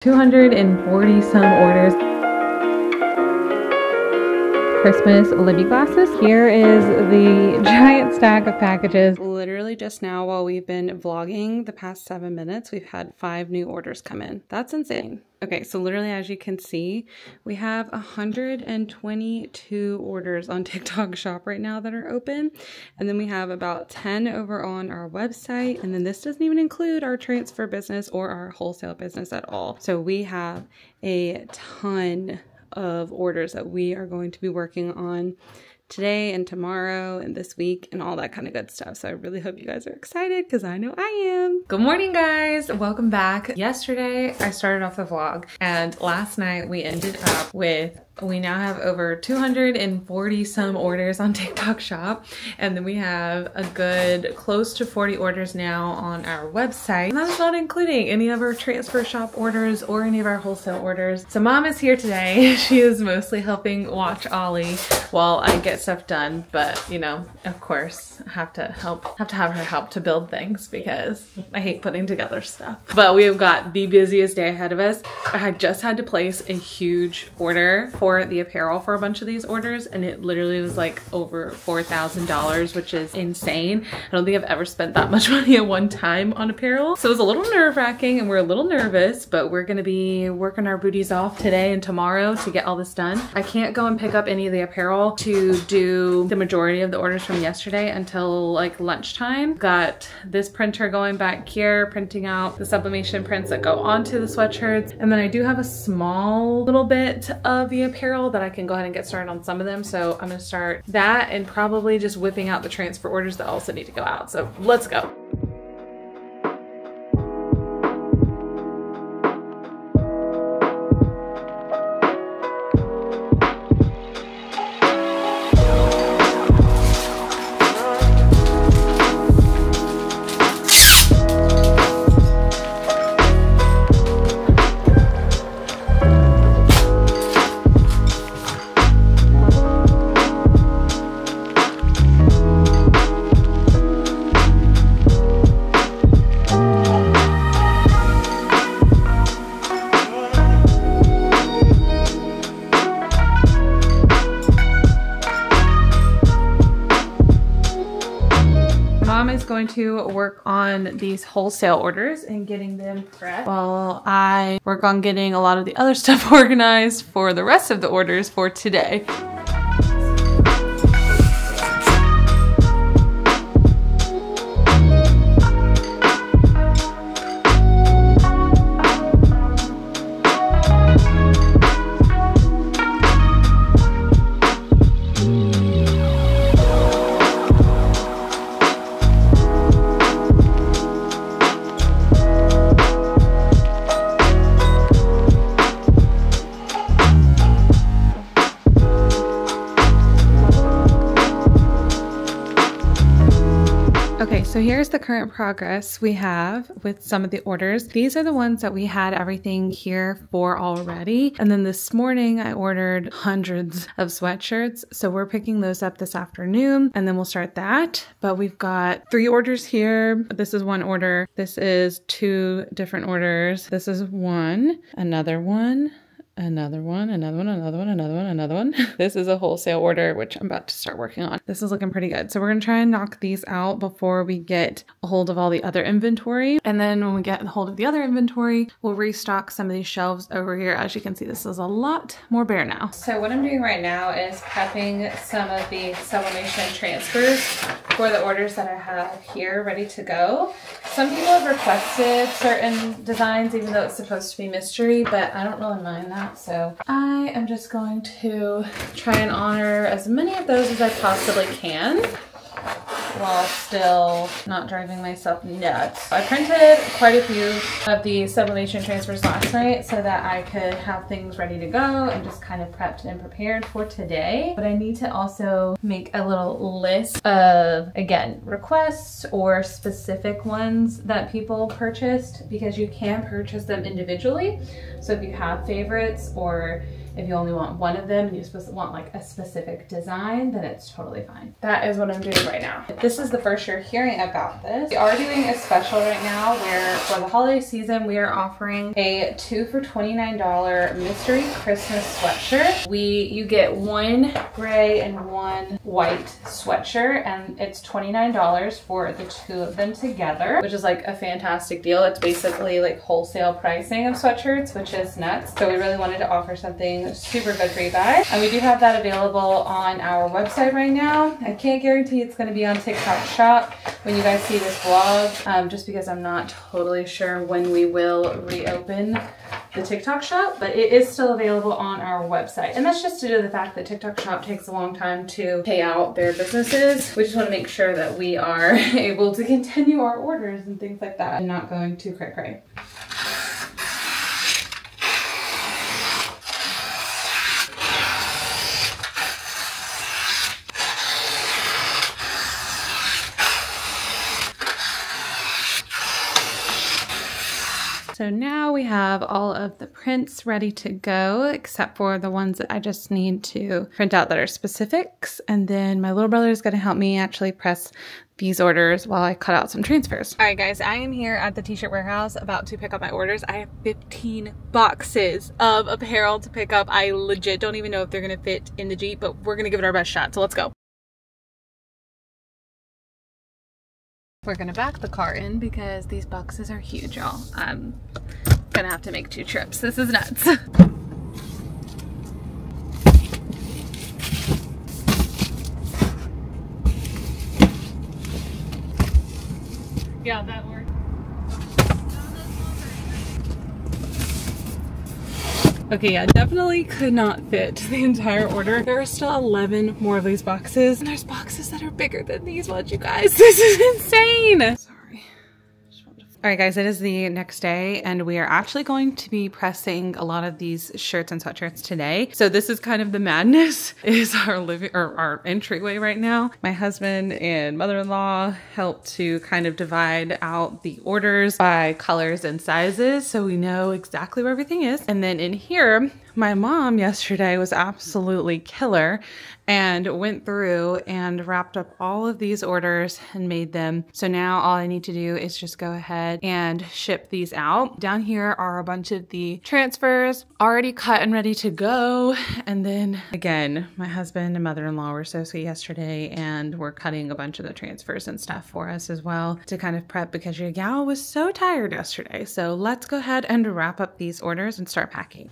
240 some orders. Christmas Libby glasses. Here is the giant stack of packages. Literally just now, while we've been vlogging the past 7 minutes, we've had 5 new orders come in. That's insane. Okay, so literally, as you can see, we have 122 orders on TikTok shop right now that are open. And then we have about 10 over on our website. And then this doesn't even include our transfer business or our wholesale business at all. So we have a ton of orders that we are going to be working on today and tomorrow and this week and all that kind of good stuff. So I really hope you guys are excited because I know I am. Good morning, guys. Welcome back. Yesterday, I started off the vlog and last night we ended up with we now have over 240 some orders on TikTok shop. And then we have a good close to 40 orders now on our website. And that's not including any of our transfer shop orders or any of our wholesale orders. So mom is here today. She is mostly helping watch Ollie while I get stuff done. But you know, of course, I have to have her help to build things because I hate putting together stuff. But we have got the busiest day ahead of us. I had just had to place a huge order for the apparel for a bunch of these orders, and it literally was like over $4,000, which is insane. I don't think I've ever spent that much money at one time on apparel. So it was a little nerve-wracking and we're a little nervous, but we're gonna be working our booties off today and tomorrow to get all this done. I can't go and pick up any of the apparel to do the majority of the orders from yesterday until like lunchtime. Got this printer going back here, printing out the sublimation prints that go onto the sweatshirts. And then I do have a small little bit of the apparel that I can go ahead and get started on some of them. So I'm gonna start that and probably just whipping out the transfer orders that also need to go out. So let's go. Mom is going to work on these wholesale orders and getting them prepped while I work on getting a lot of the other stuff organized for the rest of the orders for today. Okay, so here's the current progress we have with some of the orders. These are the ones that we had everything here for already. And then this morning I ordered hundreds of sweatshirts. So we're picking those up this afternoon and then we'll start that. But we've got 3 orders here. This is 1 order. This is 2 different orders. This is 1, another one. Another one, another one, another one, another one, another one. This is a wholesale order, which I'm about to start working on. This is looking pretty good. So we're gonna try and knock these out before we get a hold of all the other inventory. And then when we get a hold of the other inventory, we'll restock some of these shelves over here. As you can see, this is a lot more bare now. So what I'm doing right now is prepping some of the sublimation transfers for the orders that I have here ready to go. Some people have requested certain designs, even though it's supposed to be mystery, but I don't really mind that. So I am just going to try and honor as many of those as I possibly can while still not driving myself nuts. I printed quite a few of the sublimation transfers last night so that I could have things ready to go and just kind of prepped and prepared for today. But I need to also make a little list of, again, requests or specific ones that people purchased, because you can purchase them individually. So if you have favorites or If you only want one of them and you're supposed to want like a specific design, then it's totally fine. That is what I'm doing right now. this is the first you're hearing about this. We are doing a special right now where for the holiday season, we are offering a 2 for $29 mystery Christmas sweatshirt. You get one gray and one white sweatshirt, and it's $29 for the two of them together, which is like a fantastic deal. It's basically like wholesale pricing of sweatshirts, which is nuts. So we really wanted to offer something super good for you guys. And we do have that available on our website right now. I can't guarantee it's going to be on TikTok Shop when you guys see this vlog, just because I'm not totally sure when we will reopen the TikTok Shop, but it is still available on our website. And that's just due to the fact that TikTok Shop takes a long time to pay out their businesses. We just want to make sure that we are able to continue our orders and things like that and not going too cray-cray. So now we have all of the prints ready to go, except for the ones that I just need to print out that are specifics. And then my little brother is going to help me actually press these orders while I cut out some transfers. All right, guys, I am here at the t-shirt warehouse about to pick up my orders. I have 15 boxes of apparel to pick up. I legit don't even know if they're going to fit in the Jeep, but we're going to give it our best shot. So let's go. We're gonna back the car in because these boxes are huge, y'all. I'm gonna have to make 2 trips. This is nuts. Yeah, that worked. Okay, yeah, definitely could not fit the entire order. There are still 11 more of these boxes, and there's boxes that are bigger than these ones, you guys. This is insane. Sorry. All right, guys, it is the next day, and we are actually going to be pressing a lot of these shirts and sweatshirts today. So this is kind of the madness, is our entryway right now. My husband and mother-in-law helped to kind of divide out the orders by colors and sizes, so we know exactly where everything is. And then in here, my mom yesterday was absolutely killer and went through and wrapped up all of these orders and made them. So now all I need to do is just go ahead and ship these out. Down here are a bunch of the transfers already cut and ready to go. And then again, my husband and mother-in-law were so sweet yesterday and were cutting a bunch of the transfers and stuff for us as well to kind of prep, because your gal was so tired yesterday. So let's go ahead and wrap up these orders and start packing.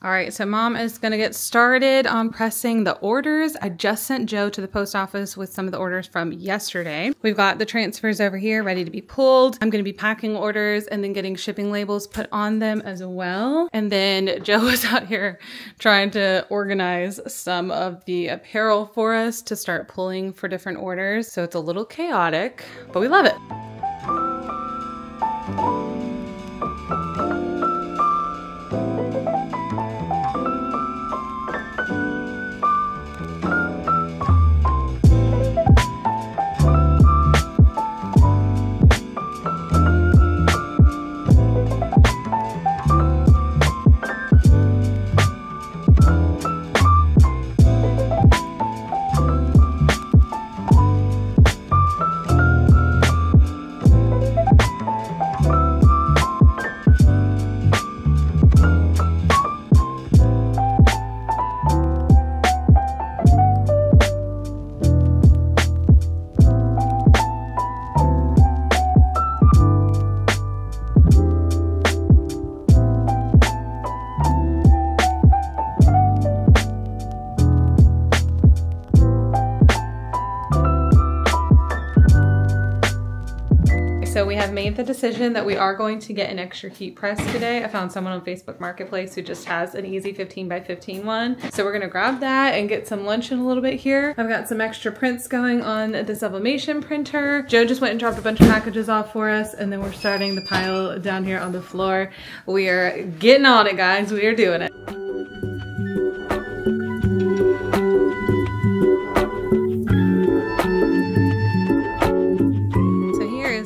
All right, so mom is gonna get started on pressing the orders. I just sent Joe to the post office with some of the orders from yesterday. We've got the transfers over here ready to be pulled. I'm gonna be packing orders and then getting shipping labels put on them as well. And then Joe is out here trying to organize some of the apparel for us to start pulling for different orders. So it's a little chaotic, but we love it. so we have made the decision that we are going to get an extra heat press today. I found someone on Facebook Marketplace who just has an easy 15 by 15 one. So we're gonna grab that and get some lunch in a little bit here. I've got some extra prints going on the sublimation printer. Joe just went and dropped a bunch of packages off for us, and then we're starting the pile down here on the floor. We are getting on it, guys. We are doing it.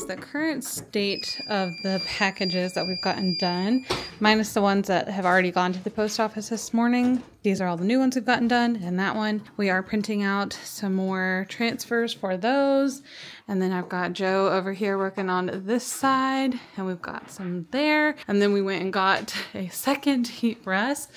The current state of the packages that we've gotten done, minus the ones that have already gone to the post office this morning. These are all the new ones we've gotten done, and that one. We are printing out some more transfers for those. And then I've got Joe over here working on this side, and we've got some there. And then we went and got a second heat press,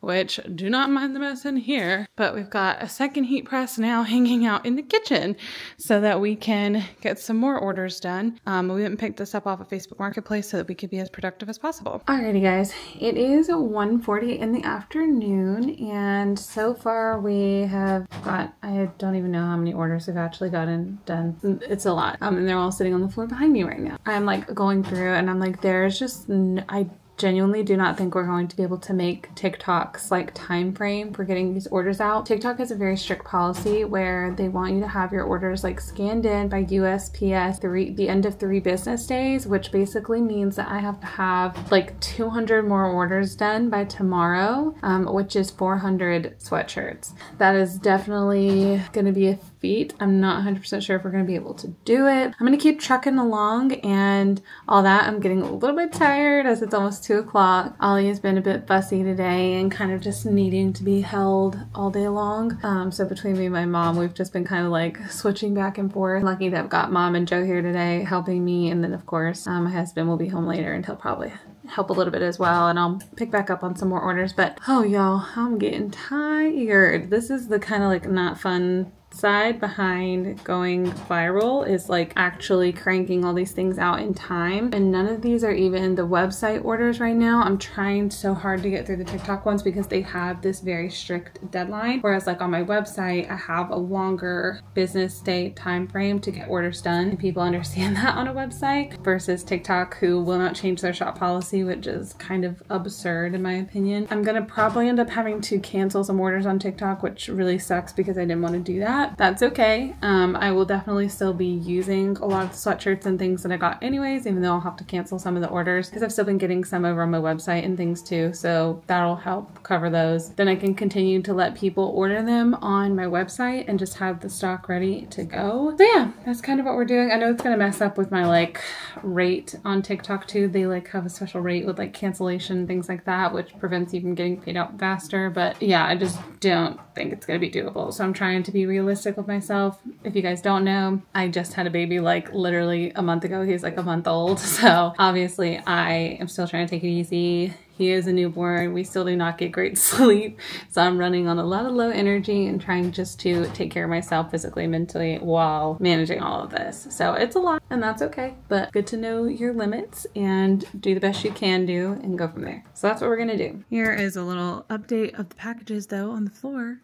which do not mind the mess in here, but we've got a second heat press now hanging out in the kitchen so that we can get some more orders done. We went and picked this up off of Facebook Marketplace so that we could be as productive as possible. Alrighty guys, it is 1:40 in the afternoon, and so far we have got, I don't even know how many orders we've actually gotten done. It's a lot, and they're all sitting on the floor behind me right now. I'm like going through and I'm like, there's just, I genuinely do not think we're going to be able to make TikTok's like time frame for getting these orders out. TikTok has a very strict policy where they want you to have your orders like scanned in by USPS the end of 3 business days, which basically means that I have to have like 200 more orders done by tomorrow, which is 400 sweatshirts. That is definitely going to be a feat. I'm not 100% sure if we're going to be able to do it. I'm going to keep trucking along and all that. I'm getting a little bit tired as it's almost 2 o'clock. Ollie has been a bit fussy today and kind of just needing to be held all day long. So between me and my mom, we've just been kind of like switching back and forth. Lucky that I've got Mom and Joe here today helping me. And then of course, my husband will be home later and he'll probably help a little bit as well, and I'll pick back up on some more orders. But oh y'all, I'm getting tired. This is the kind of like not fun side behind going viral, is like actually cranking all these things out in time, and none of these are even the website orders right now. I'm trying so hard to get through the TikTok ones because they have this very strict deadline, whereas like on my website I have a longer business day time frame to get orders done, and people understand that on a website versus TikTok, who will not change their shop policy, which is kind of absurd in my opinion. I'm gonna probably end up having to cancel some orders on TikTok, which really sucks because I didn't want to do that. That's okay. I will definitely still be using a lot of the sweatshirts and things that I got anyways, even though I'll have to cancel some of the orders because I've still been getting some over on my website and things too. So that'll help cover those. Then I can continue to let people order them on my website and just have the stock ready to go. So yeah, that's kind of what we're doing. I know it's going to mess up with my like rate on TikTok too. They like have a special rate with like cancellation, things like that, which prevents you from getting paid out faster. But yeah, I just don't think it's going to be doable. So I'm trying to be realistic with myself. If you guys don't know, I just had a baby like literally a month ago. He's like a month old. So obviously I am still trying to take it easy. He is a newborn. We still do not get great sleep. So I'm running on a lot of low energy and trying just to take care of myself physically, mentally, while managing all of this. So it's a lot, and that's okay. But good to know your limits and do the best you can do and go from there. So that's what we're gonna do. Here is a little update of the packages though on the floor.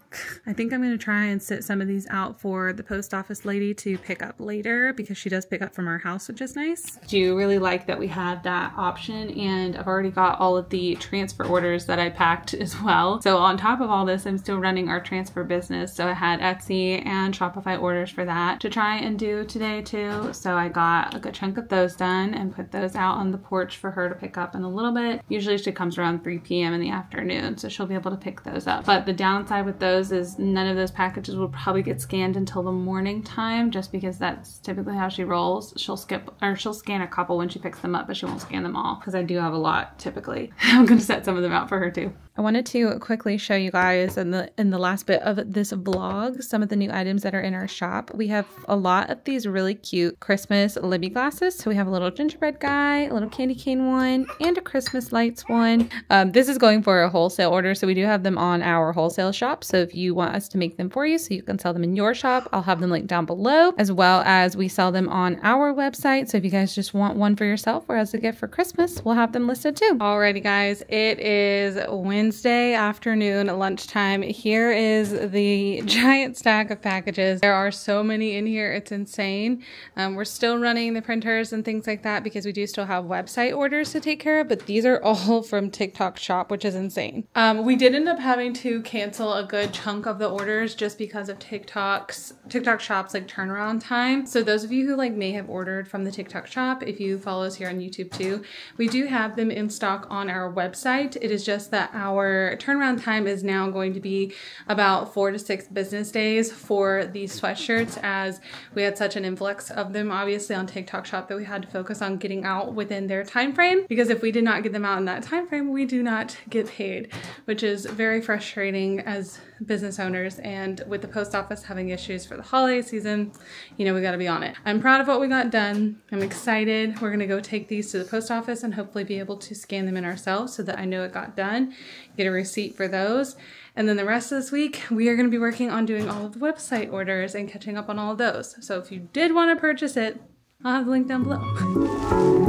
I think I'm gonna try and sit some of these out for the post office lady to pick up later because she does pick up from our house, which is nice. I do really like that we had that option, and I've already got all of the transfer orders that I packed as well. So on top of all this, I'm still running our transfer business. So I had Etsy and Shopify orders for that to try and do today too. So I got a good chunk of those done and put those out on the porch for her to pick up in a little bit. Usually she comes around 3 p.m. in the afternoon, so she'll be able to pick those up. But the downside with those is none of those packages will probably get scanned until the morning time, just because that's typically how she rolls. She'll scan a couple when she picks them up, but she won't scan them all because I do have a lot typically. I'm going to set some of them out for her too. I wanted to quickly show you guys in the last bit of this vlog some of the new items that are in our shop. We have a lot of these really cute Christmas Libby glasses. So we have a little gingerbread guy, a little candy cane one, and a Christmas lights one. This is going for a wholesale order, so we do have them on our wholesale shop. So if you want us to make them for you so you can sell them in your shop, I'll have them linked down below, as well as we sell them on our website. So if you guys just want one for yourself or as a gift for Christmas, we'll have them listed too. Alrighty guys, it is Wednesday Wednesday afternoon, lunchtime. Here is the giant stack of packages. There are so many in here, it's insane. We're still running the printers and things like that because we do still have website orders to take care of, but these are all from TikTok Shop, which is insane. We did end up having to cancel a good chunk of the orders just because of TikTok Shop's like turnaround time. So those of you who like may have ordered from the TikTok Shop, if you follow us here on YouTube too, we do have them in stock on our website. It is just that our turnaround time is now going to be about 4 to 6 business days for these sweatshirts, as we had such an influx of them obviously on TikTok Shop that we had to focus on getting out within their time frame, because if we did not get them out in that time frame, we do not get paid, which is very frustrating as business owners. And with the post office having issues for the holiday season, you know, we got to be on it. I'm proud of what we got done. I'm excited. We're going to go take these to the post office and hopefully be able to scan them in ourselves so that I know it got done, get a receipt for those. And then the rest of this week, we are going to be working on doing all of the website orders and catching up on all of those. So if you did want to purchase it, I'll have the link down below.